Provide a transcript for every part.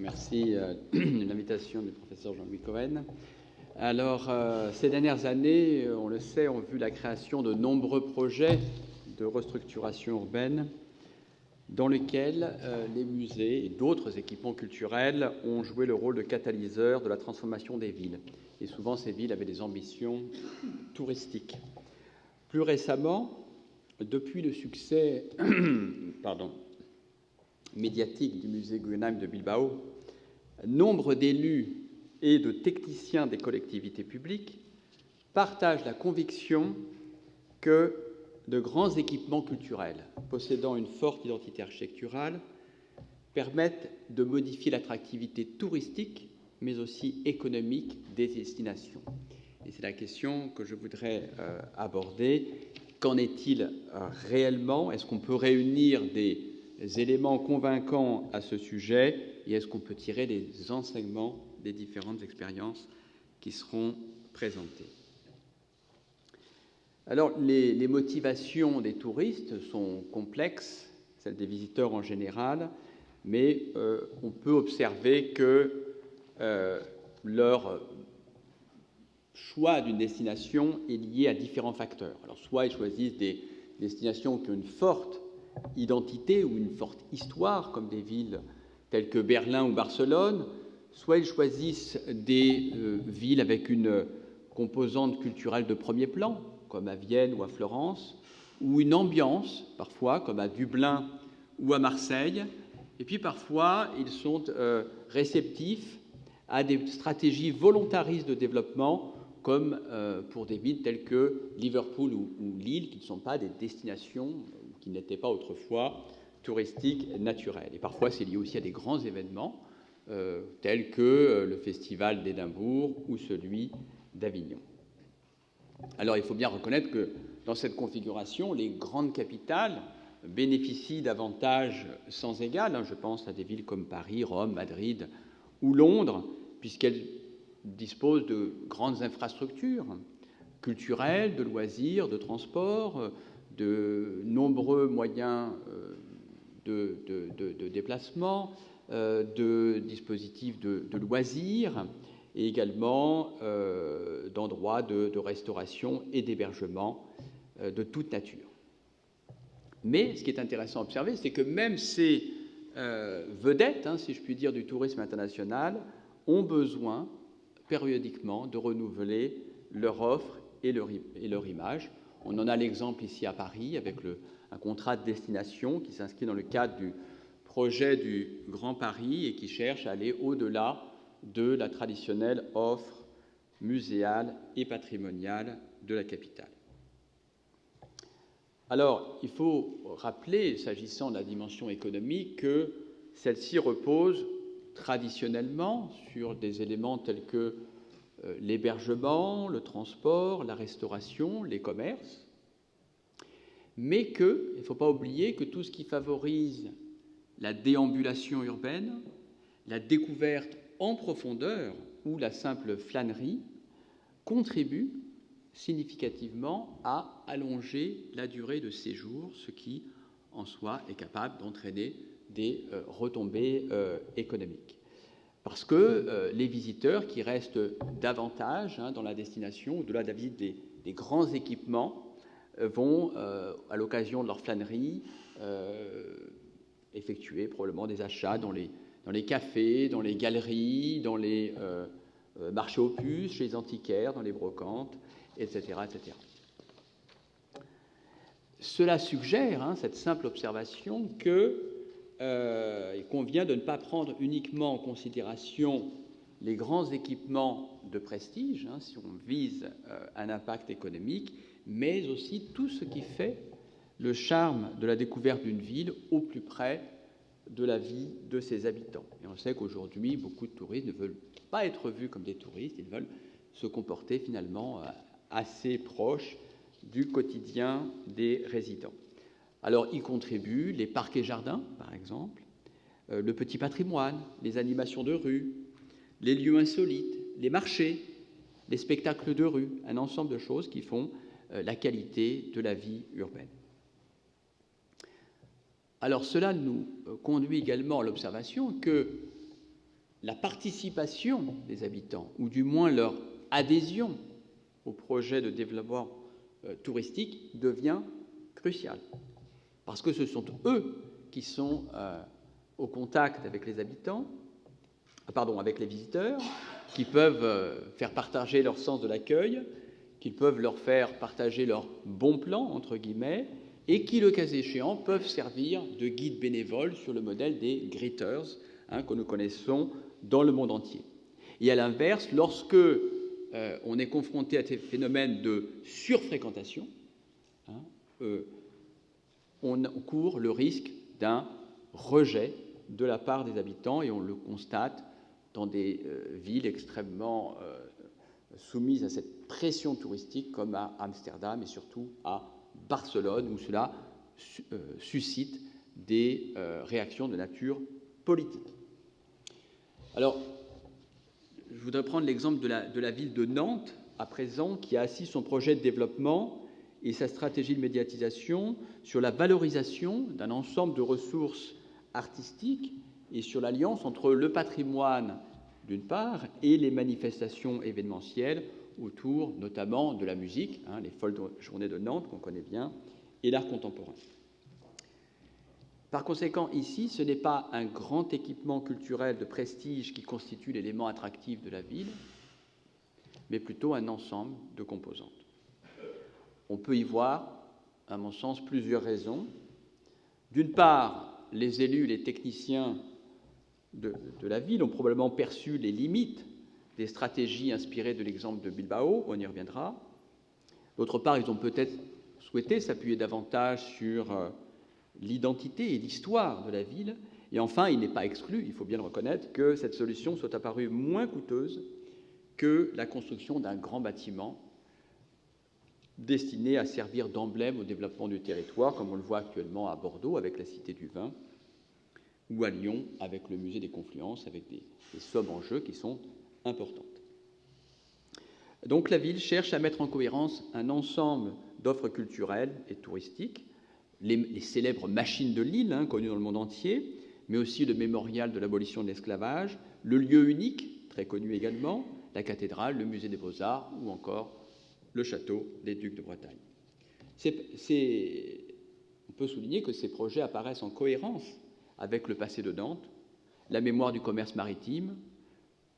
Merci de l'invitation du professeur Jean-Louis Cohen. Alors, ces dernières années, on le sait, ont vu la création de nombreux projets de restructuration urbaine dans lesquels les musées et d'autres équipements culturels ont joué le rôle de catalyseur de la transformation des villes. Et souvent, ces villes avaient des ambitions touristiques. Plus récemment, depuis le succès médiatique du musée Guggenheim de Bilbao, nombre d'élus et de techniciens des collectivités publiques partagent la conviction que de grands équipements culturels possédant une forte identité architecturale permettent de modifier l'attractivité touristique, mais aussi économique des destinations. Et c'est la question que je voudrais aborder. Qu'en est-il réellement? Est-ce qu'on peut réunir des éléments convaincants à ce sujet et est-ce qu'on peut tirer des enseignements des différentes expériences qui seront présentées? Alors, les motivations des touristes sont complexes, celles des visiteurs en général, mais on peut observer que leur choix d'une destination est lié à différents facteurs. Alors, soit ils choisissent des destinations qui ont une forte identité ou une forte histoire, comme des villes telles que Berlin ou Barcelone, soit ils choisissent des villes avec une composante culturelle de premier plan, comme à Vienne ou à Florence, ou une ambiance, parfois, comme à Dublin ou à Marseille. Et puis, parfois, ils sont réceptifs à des stratégies volontaristes de développement, comme pour des villes telles que Liverpool ou Lille, qui ne sont pas des destinations, qui n'étaient pas autrefois touristiques naturelles. Et parfois, c'est lié aussi à des grands événements, tels que le festival d'Édimbourg ou celui d'Avignon. Alors, il faut bien reconnaître que dans cette configuration, les grandes capitales bénéficient d'avantages sans égal. Je pense à des villes comme Paris, Rome, Madrid ou Londres, puisqu'elles disposent de grandes infrastructures culturelles, de loisirs, de transport, de nombreux moyens de déplacement, de dispositifs de loisirs, et également d'endroits de restauration et d'hébergement de toute nature. Mais ce qui est intéressant à observer, c'est que même ces vedettes, si je puis dire, du tourisme international, ont besoin périodiquement de renouveler leur offre et leur image. On en a l'exemple ici à Paris avec un contrat de destination qui s'inscrit dans le cadre du projet du Grand Paris et qui cherche à aller au-delà de la traditionnelle offre muséale et patrimoniale de la capitale. Alors, il faut rappeler, s'agissant de la dimension économique, que celle-ci repose traditionnellement sur des éléments tels que l'hébergement, le transport, la restauration, les commerces, mais qu'il ne faut pas oublier que tout ce qui favorise la déambulation urbaine, la découverte en profondeur ou la simple flânerie contribue significativement à allonger la durée de séjour, ce qui, en soi, est capable d'entraîner des retombées économiques. Parce que les visiteurs qui restent davantage dans la destination, au-delà de la visite des grands équipements, vont, à l'occasion de leur flânerie, effectuer probablement des achats dans les cafés, dans les galeries, dans les marchés aux puces, chez les antiquaires, dans les brocantes, etc. etc. Cela suggère, cette simple observation, qu'il convient de ne pas prendre uniquement en considération les grands équipements de prestige, si on vise un impact économique, mais aussi tout ce qui fait le charme de la découverte d'une ville au plus près de la vie de ses habitants. Et on sait qu'aujourd'hui, beaucoup de touristes ne veulent pas être vus comme des touristes, ils veulent se comporter finalement assez proche du quotidien des résidents. Alors, y contribuent les parcs et jardins, par exemple, le petit patrimoine, les animations de rue, les lieux insolites, les marchés, les spectacles de rue, un ensemble de choses qui font la qualité de la vie urbaine. Alors, cela nous conduit également à l'observation que la participation des habitants, ou du moins leur adhésion au projet de développement touristique devient cruciale. Parce que ce sont eux qui sont au contact avec les habitants, avec les visiteurs, qui peuvent faire partager leur sens de l'accueil, qui peuvent leur faire partager leur bon plan, entre guillemets, et qui, le cas échéant, peuvent servir de guides bénévoles sur le modèle des greeters, que nous connaissons dans le monde entier. Et à l'inverse, lorsque on est confronté à ces phénomènes de surfréquentation, on court le risque d'un rejet de la part des habitants, et on le constate dans des villes extrêmement soumises à cette pression touristique, comme à Amsterdam et surtout à Barcelone, où cela suscite des réactions de nature politique. Alors, je voudrais prendre l'exemple de la ville de Nantes, à présent, qui a assis son projet de développement et sa stratégie de médiatisation sur la valorisation d'un ensemble de ressources artistiques et sur l'alliance entre le patrimoine, d'une part, et les manifestations événementielles autour, notamment, de la musique, les folles journées de Nantes, qu'on connaît bien, et l'art contemporain. Par conséquent, ici, ce n'est pas un grand équipement culturel de prestige qui constitue l'élément attractif de la ville, mais plutôt un ensemble de composantes. On peut y voir, à mon sens, plusieurs raisons. D'une part, les élus, les techniciens de la ville ont probablement perçu les limites des stratégies inspirées de l'exemple de Bilbao, on y reviendra. D'autre part, ils ont peut-être souhaité s'appuyer davantage sur l'identité et l'histoire de la ville. Et enfin, il n'est pas exclu, il faut bien le reconnaître, que cette solution soit apparue moins coûteuse que la construction d'un grand bâtiment destiné à servir d'emblème au développement du territoire, comme on le voit actuellement à Bordeaux avec la Cité du Vin, ou à Lyon avec le musée des Confluences, avec des sommes en jeu qui sont importantes. Donc la ville cherche à mettre en cohérence un ensemble d'offres culturelles et touristiques, les célèbres machines de l'île, connues dans le monde entier, mais aussi le mémorial de l'abolition de l'esclavage, le lieu unique, très connu également, la cathédrale, le musée des Beaux-Arts ou encore le château des Ducs de Bretagne. On peut souligner que ces projets apparaissent en cohérence avec le passé de Nantes, la mémoire du commerce maritime,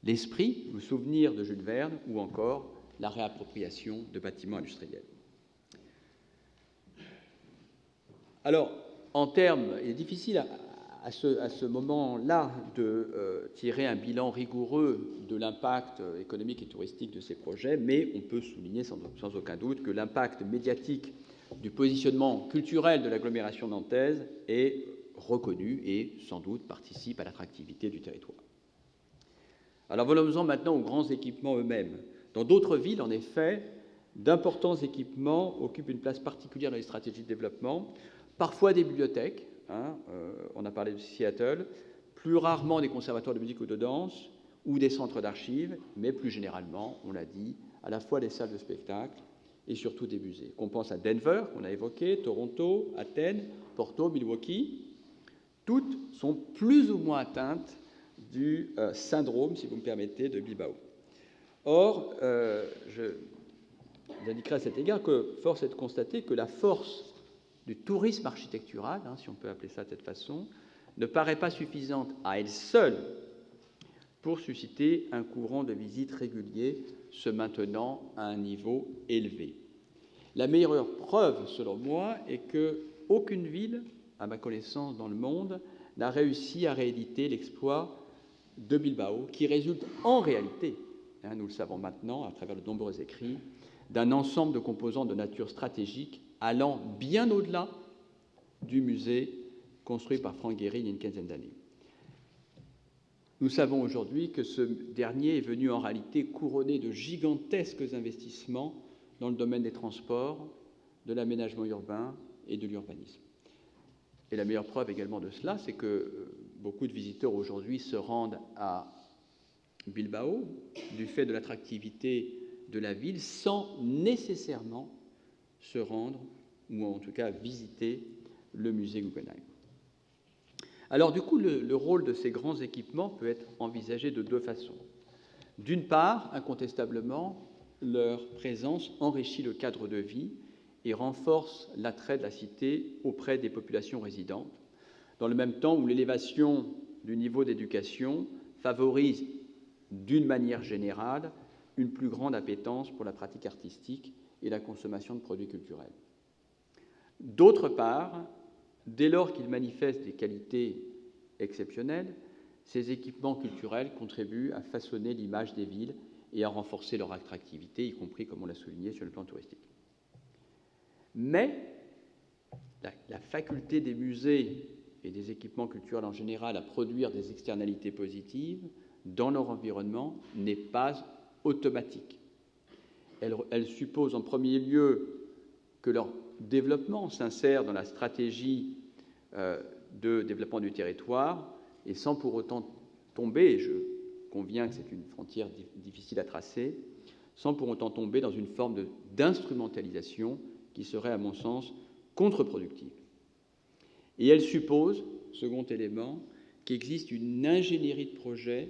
l'esprit, le souvenir de Jules Verne ou encore la réappropriation de bâtiments industriels. Alors, en termes, il est difficile à ce moment-là de tirer un bilan rigoureux de l'impact économique et touristique de ces projets, mais on peut souligner sans aucun doute que l'impact médiatique du positionnement culturel de l'agglomération nantaise est reconnu et sans doute participe à l'attractivité du territoire. Alors venons-en maintenant aux grands équipements eux-mêmes. Dans d'autres villes, en effet, d'importants équipements occupent une place particulière dans les stratégies de développement, parfois des bibliothèques, on a parlé de Seattle, plus rarement des conservatoires de musique ou de danse, ou des centres d'archives, mais plus généralement, on l'a dit, à la fois des salles de spectacle et surtout des musées. On pense à Denver, qu'on a évoqué, Toronto, Athènes, Porto, Milwaukee. Toutes sont plus ou moins atteintes du syndrome, si vous me permettez, de Bilbao. Or, je vous indiquerai à cet égard que force est de constater que la force du tourisme architectural, si on peut appeler ça de cette façon, ne paraît pas suffisante à elle seule pour susciter un courant de visites régulier se maintenant à un niveau élevé. La meilleure preuve, selon moi, est qu'aucune ville, à ma connaissance dans le monde, n'a réussi à rééditer l'exploit de Bilbao, qui résulte en réalité, nous le savons maintenant à travers de nombreux écrits, d'un ensemble de composants de nature stratégique allant bien au-delà du musée construit par Frank Gehry il y a une quinzaine d'années. Nous savons aujourd'hui que ce dernier est venu en réalité couronner de gigantesques investissements dans le domaine des transports, de l'aménagement urbain et de l'urbanisme. Et la meilleure preuve également de cela, c'est que beaucoup de visiteurs aujourd'hui se rendent à Bilbao du fait de l'attractivité de la ville sans nécessairement se rendre, ou en tout cas visiter, le musée Guggenheim. Alors du coup, le rôle de ces grands équipements peut être envisagé de deux façons. D'une part, incontestablement, leur présence enrichit le cadre de vie et renforce l'attrait de la cité auprès des populations résidentes, dans le même temps où l'élévation du niveau d'éducation favorise, d'une manière générale, une plus grande appétence pour la pratique artistique et la consommation de produits culturels. D'autre part, dès lors qu'ils manifestent des qualités exceptionnelles, ces équipements culturels contribuent à façonner l'image des villes et à renforcer leur attractivité, y compris, comme on l'a souligné, sur le plan touristique. Mais la faculté des musées et des équipements culturels en général à produire des externalités positives dans leur environnement n'est pas automatique. Elle suppose en premier lieu que leur développement s'insère dans la stratégie de développement du territoire et sans pour autant tomber, et je conviens que c'est une frontière difficile à tracer, sans pour autant tomber dans une forme d'instrumentalisation qui serait, à mon sens, contre-productive. Et elle suppose, second élément, qu'il existe une ingénierie de projet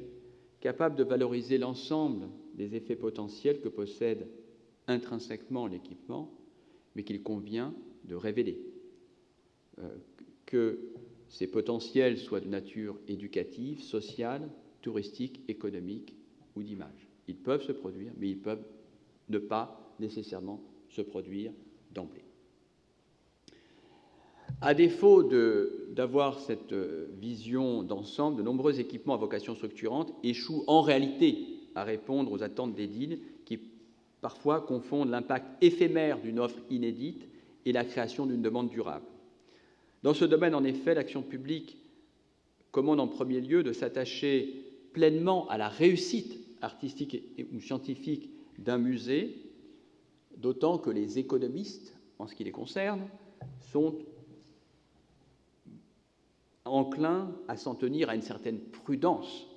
capable de valoriser l'ensemble des effets potentiels que possède intrinsèquement l'équipement, mais qu'il convient de révéler. Que ces potentiels soient de nature éducative, sociale, touristique, économique ou d'image. Ils peuvent se produire, mais ils peuvent ne pas nécessairement se produire d'emblée. À défaut d'avoir cette vision d'ensemble, de nombreux équipements à vocation structurante échouent en réalité à répondre aux attentes d'édiles qui parfois confondent l'impact éphémère d'une offre inédite et la création d'une demande durable. Dans ce domaine, en effet, l'action publique commande en premier lieu de s'attacher pleinement à la réussite artistique ou scientifique d'un musée, d'autant que les économistes, en ce qui les concerne, sont enclins à s'en tenir à une certaine prudence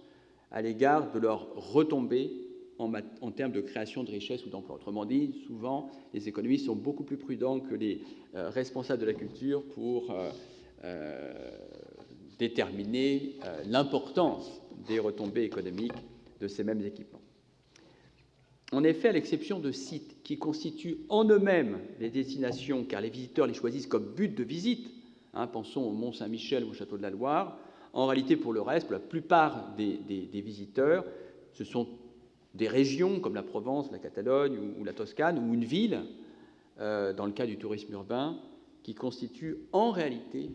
à l'égard de leurs retombées en termes de création de richesse ou d'emploi. Autrement dit, souvent, les économistes sont beaucoup plus prudents que les responsables de la culture pour déterminer l'importance des retombées économiques de ces mêmes équipements. En effet, à l'exception de sites qui constituent en eux-mêmes des destinations, car les visiteurs les choisissent comme but de visite, pensons au Mont-Saint-Michel ou au Château de la Loire, en réalité, pour le reste, pour la plupart des visiteurs, ce sont des régions comme la Provence, la Catalogne ou la Toscane, ou une ville, dans le cas du tourisme urbain, qui constitue en réalité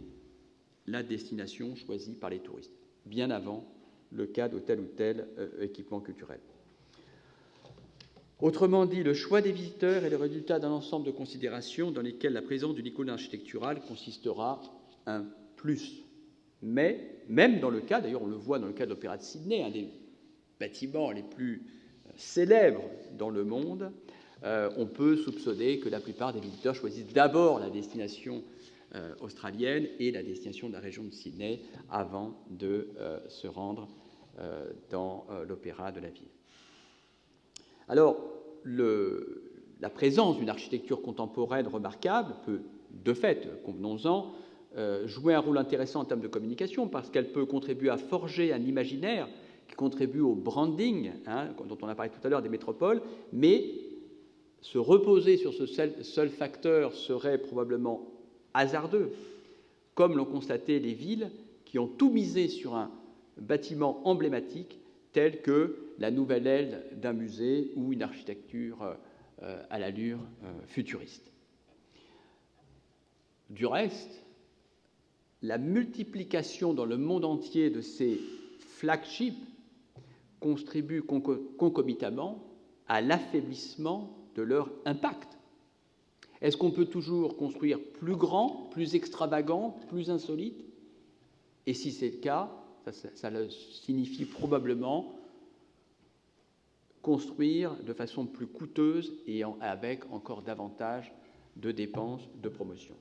la destination choisie par les touristes, bien avant le cas de tel ou tel équipement culturel. Autrement dit, le choix des visiteurs est le résultat d'un ensemble de considérations dans lesquelles la présence d'une icône architecturale consistera un plus. Mais, même dans le cas, d'ailleurs on le voit dans le cas de l'Opéra de Sydney, un des bâtiments les plus célèbres dans le monde, on peut soupçonner que la plupart des visiteurs choisissent d'abord la destination australienne et la destination de la région de Sydney avant de se rendre dans l'opéra de la ville. Alors, la présence d'une architecture contemporaine remarquable peut, de fait, convenons-en, jouer un rôle intéressant en termes de communication parce qu'elle peut contribuer à forger un imaginaire qui contribue au branding, dont on a parlé tout à l'heure des métropoles, mais se reposer sur ce seul facteur serait probablement hasardeux, comme l'ont constaté les villes qui ont tout misé sur un bâtiment emblématique tel que la nouvelle aile d'un musée ou une architecture à l'allure futuriste. Du reste, la multiplication dans le monde entier de ces flagships contribue concomitamment à l'affaiblissement de leur impact. Est-ce qu'on peut toujours construire plus grand, plus extravagant, plus insolite? Et si c'est le cas, ça signifie probablement construire de façon plus coûteuse et avec encore davantage de dépenses de promotion.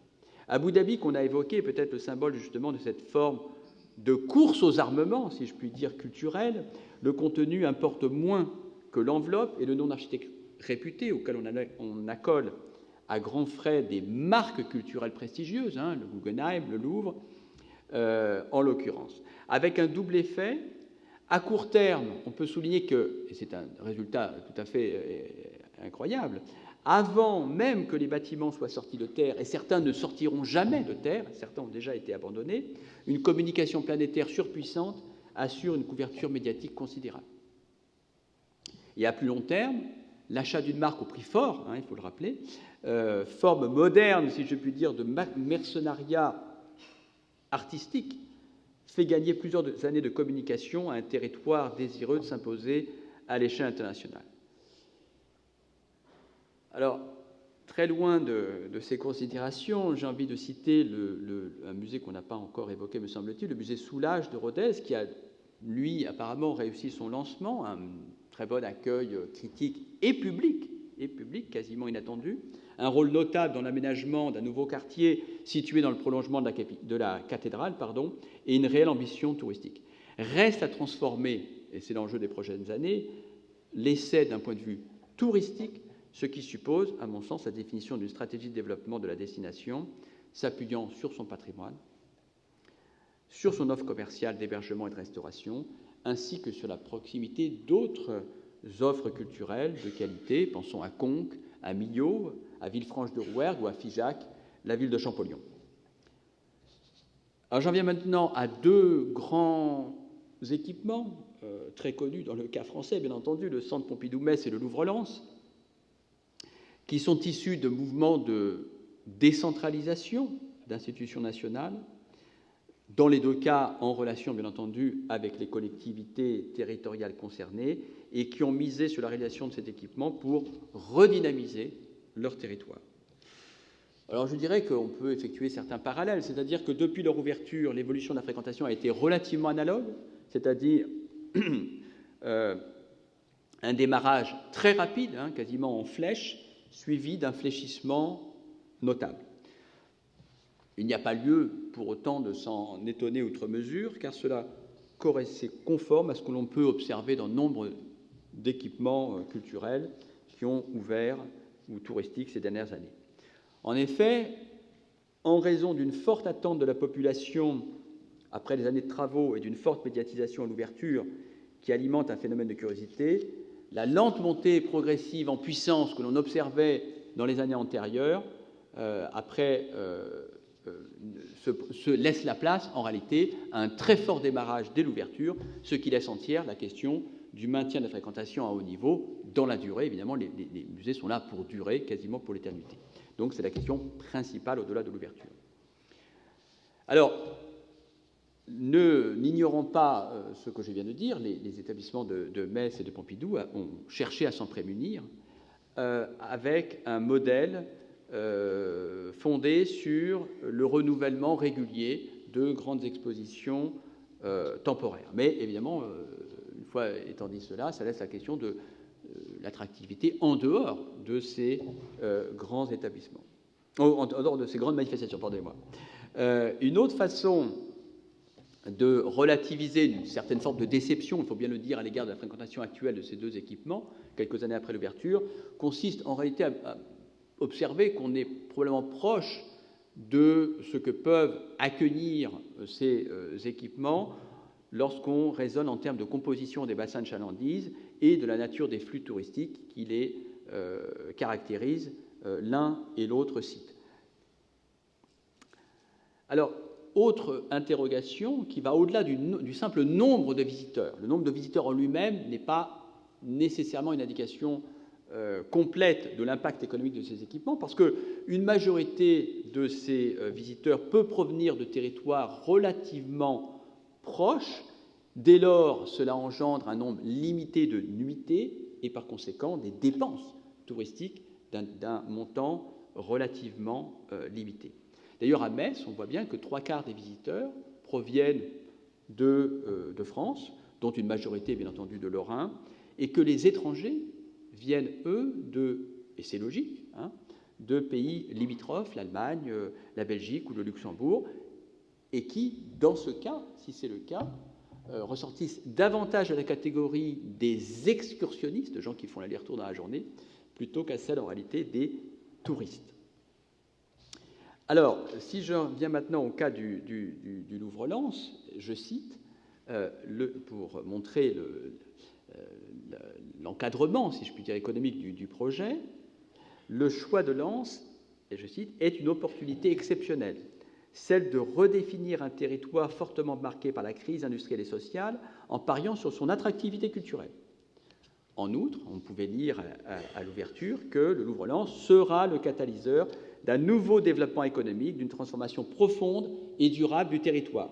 Abu Dhabi, qu'on a évoqué, est peut-être le symbole justement de cette forme de course aux armements, si je puis dire, culturelle. Le contenu importe moins que l'enveloppe et le nom d'architecte réputé auquel on accole à grands frais des marques culturelles prestigieuses, le Guggenheim, le Louvre, en l'occurrence, avec un double effet. À court terme, on peut souligner que, et c'est un résultat tout à fait incroyable, avant même que les bâtiments soient sortis de terre, et certains ne sortiront jamais de terre, certains ont déjà été abandonnés, une communication planétaire surpuissante assure une couverture médiatique considérable. Et à plus long terme, l'achat d'une marque au prix fort, il faut le rappeler, forme moderne, si je puis dire, de mercenariat artistique, fait gagner plusieurs années de communication à un territoire désireux de s'imposer à l'échelle internationale. Alors, très loin de ces considérations, j'ai envie de citer un musée qu'on n'a pas encore évoqué, me semble-t-il, le musée Soulages de Rodez, qui a, lui, apparemment réussi son lancement, un très bon accueil critique et public, quasiment inattendu, un rôle notable dans l'aménagement d'un nouveau quartier situé dans le prolongement de la cathédrale, et une réelle ambition touristique. Reste à transformer, et c'est l'enjeu des prochaines années, l'essai d'un point de vue touristique, ce qui suppose, à mon sens, la définition d'une stratégie de développement de la destination s'appuyant sur son patrimoine, sur son offre commerciale d'hébergement et de restauration, ainsi que sur la proximité d'autres offres culturelles de qualité. Pensons à Conques, à Millau, à Villefranche-de-Rouergue ou à Figeac, la ville de Champollion. Alors j'en viens maintenant à deux grands équipements très connus dans le cas français, bien entendu, le Centre Pompidou-Metz et le Louvre-Lens, qui sont issus de mouvements de décentralisation d'institutions nationales, dans les deux cas en relation, bien entendu, avec les collectivités territoriales concernées, et qui ont misé sur la réalisation de cet équipement pour redynamiser leur territoire. Alors je dirais qu'on peut effectuer certains parallèles, c'est-à-dire que depuis leur ouverture, l'évolution de la fréquentation a été relativement analogue, c'est-à-dire un démarrage très rapide, quasiment en flèche, suivi d'un fléchissement notable. Il n'y a pas lieu pour autant de s'en étonner outre mesure, car cela c'est conforme à ce que l'on peut observer dans nombre d'équipements culturels qui ont ouvert ou touristiques ces dernières années. En effet, en raison d'une forte attente de la population après les années de travaux et d'une forte médiatisation à l'ouverture qui alimente un phénomène de curiosité, la lente montée progressive en puissance que l'on observait dans les années antérieures, se laisse la place, en réalité, à un très fort démarrage dès l'ouverture, ce qui laisse entière la question du maintien de la fréquentation à haut niveau dans la durée. Évidemment, les musées sont là pour durer, quasiment pour l'éternité. Donc, c'est la question principale au-delà de l'ouverture. Alors, n'ignorons pas ce que je viens de dire, les établissements de Metz et de Pompidou ont cherché à s'en prémunir avec un modèle fondé sur le renouvellement régulier de grandes expositions temporaires. Mais évidemment, une fois étant dit cela, ça laisse la question de l'attractivité en dehors de ces grands établissements, en dehors de ces grandes manifestations, pardonnez-moi. Une autre façon de relativiser une certaine forme de déception, il faut bien le dire, à l'égard de la fréquentation actuelle de ces deux équipements, quelques années après l'ouverture, consiste en réalité à observer qu'on est probablement proche de ce que peuvent accueillir ces équipements lorsqu'on raisonne en termes de composition des bassins de chalandise et de la nature des flux touristiques qui les caractérisent l'un et l'autre site. Alors, autre interrogation qui va au-delà du simple nombre de visiteurs. Le nombre de visiteurs en lui-même n'est pas nécessairement une indication complète de l'impact économique de ces équipements, parce qu'une majorité de ces visiteurs peut provenir de territoires relativement proches. Dès lors, cela engendre un nombre limité de nuitées et par conséquent des dépenses touristiques d'un montant relativement limité. D'ailleurs, à Metz, on voit bien que 3/4 des visiteurs proviennent de France, dont une majorité, bien entendu, de Lorrains, et que les étrangers viennent, eux, et c'est logique, de pays limitrophes, l'Allemagne, la Belgique ou le Luxembourg, et qui, dans ce cas, si c'est le cas, ressortissent davantage à la catégorie des excursionnistes, gens qui font l'aller-retour dans la journée, plutôt qu'à celle, en réalité, des touristes. Alors, si je reviens maintenant au cas du Louvre-Lens, je cite, pour montrer l'encadrement, si je puis dire, économique du projet, le choix de Lens, et je cite, est une opportunité exceptionnelle, celle de redéfinir un territoire fortement marqué par la crise industrielle et sociale en pariant sur son attractivité culturelle. En outre, on pouvait lire à l'ouverture que le Louvre-Lens sera le catalyseur d'un nouveau développement économique, d'une transformation profonde et durable du territoire.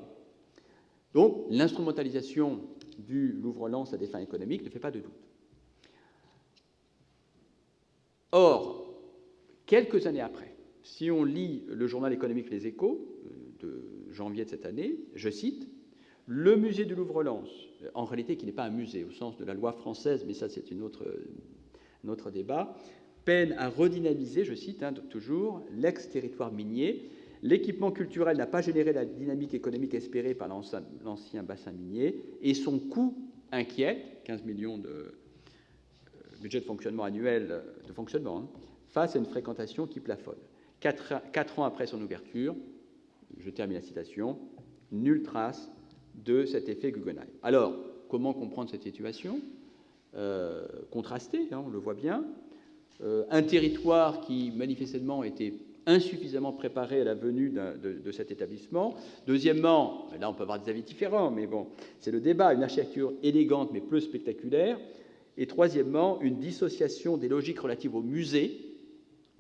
Donc, l'instrumentalisation du Louvre-Lens à des fins économiques ne fait pas de doute. Or, quelques années après, si on lit le journal économique Les Échos de janvier de cette année, je cite, « Le musée du Louvre-Lens, en réalité qui n'est pas un musée au sens de la loi française, mais ça c'est un autre débat, peine à redynamiser, je cite toujours, l'ex-territoire minier. L'équipement culturel n'a pas généré la dynamique économique espérée par l'ancien bassin minier et son coût inquiète, 15 millions de budget de fonctionnement annuel, de fonctionnement, face à une fréquentation qui plafonne. 4 ans après son ouverture, je termine la citation, nulle trace de cet effet Guggenheim. Alors, comment comprendre cette situation contrastée, on le voit bien, un territoire qui manifestement était insuffisamment préparé à la venue de cet établissement. Deuxièmement, là on peut avoir des avis différents, mais bon, c'est le débat, une architecture élégante mais peu spectaculaire. Et troisièmement, une dissociation des logiques relatives au musée,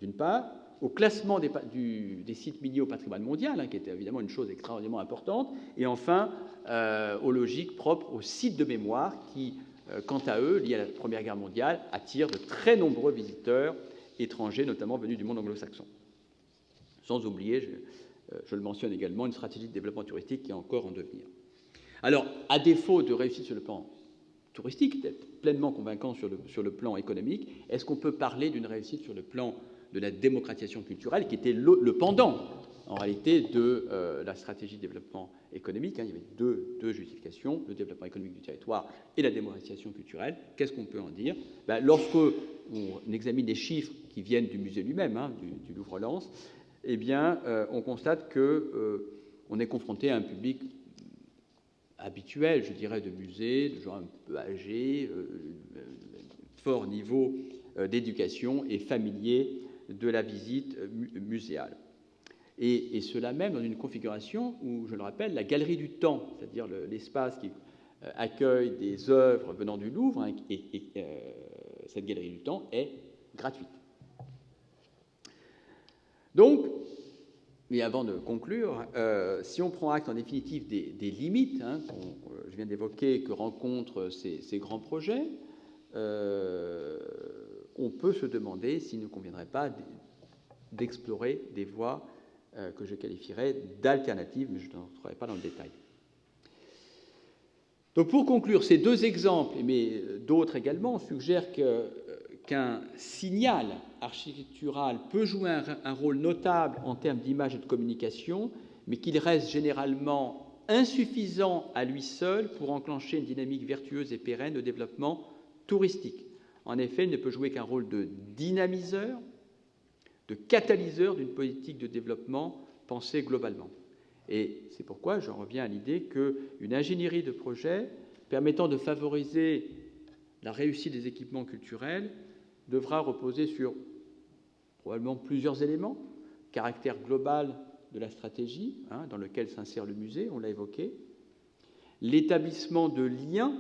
d'une part, au classement des sites miniers au patrimoine mondial, qui était évidemment une chose extraordinairement importante, et enfin, aux logiques propres aux sites de mémoire qui, quant à eux, liés à la Première Guerre mondiale, attirent de très nombreux visiteurs étrangers, notamment venus du monde anglo-saxon. Sans oublier, je le mentionne également, une stratégie de développement touristique qui est encore en devenir. Alors, à défaut de réussite sur le plan touristique, d'être pleinement convaincant sur le plan économique, est-ce qu'on peut parler d'une réussite sur le plan de la démocratisation culturelle, qui était le pendant, en réalité, de la stratégie de développement économique. Il y avait deux justifications, le développement économique du territoire et la démocratisation culturelle. Qu'est-ce qu'on peut en dire? Lorsqu'on examine les chiffres qui viennent du musée lui-même, du Louvre-Lens, eh bien, on constate qu'on est confronté à un public habituel, je dirais, de musée, de gens un peu âgés, fort niveau d'éducation et familier de la visite muséale. Et cela même dans une configuration où, je le rappelle, la galerie du temps, c'est-à-dire l'espace qui accueille des œuvres venant du Louvre, cette galerie du temps est gratuite. Donc, mais avant de conclure, si on prend acte en définitive des limites je viens d'évoquer que rencontrent ces grands projets, on peut se demander s'il ne conviendrait pas d'explorer des voies que je qualifierais d'alternatives, mais je n'entrerai pas dans le détail. Donc pour conclure, ces deux exemples, mais d'autres également, suggèrent qu'un signal architectural peut jouer un rôle notable en termes d'image et de communication, mais qu'il reste généralement insuffisant à lui seul pour enclencher une dynamique vertueuse et pérenne de développement touristique. En effet, il ne peut jouer qu'un rôle de dynamiseur, de catalyseur d'une politique de développement pensée globalement. Et c'est pourquoi j'en reviens à l'idée qu'une ingénierie de projet permettant de favoriser la réussite des équipements culturels devra reposer sur probablement plusieurs éléments. Caractère global de la stratégie, dans lequel s'insère le musée, on l'a évoqué. L'établissement de liens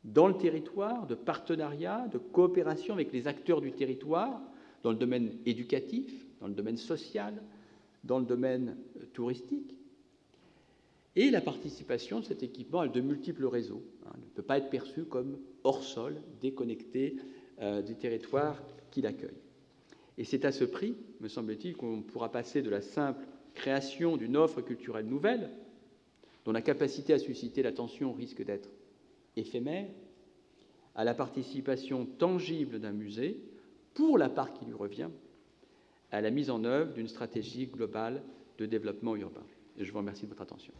dans le territoire, de partenariats, de coopération avec les acteurs du territoire, dans le domaine éducatif, dans le domaine social, dans le domaine touristique, et la participation de cet équipement à de multiples réseaux. Il ne peut pas être perçu comme hors sol, déconnecté du territoire qu'il accueille. Et c'est à ce prix, me semble-t-il, qu'on pourra passer de la simple création d'une offre culturelle nouvelle, dont la capacité à susciter l'attention risque d'être éphémère, à la participation tangible d'un musée, pour la part qui lui revient, à la mise en œuvre d'une stratégie globale de développement urbain. Et je vous remercie de votre attention.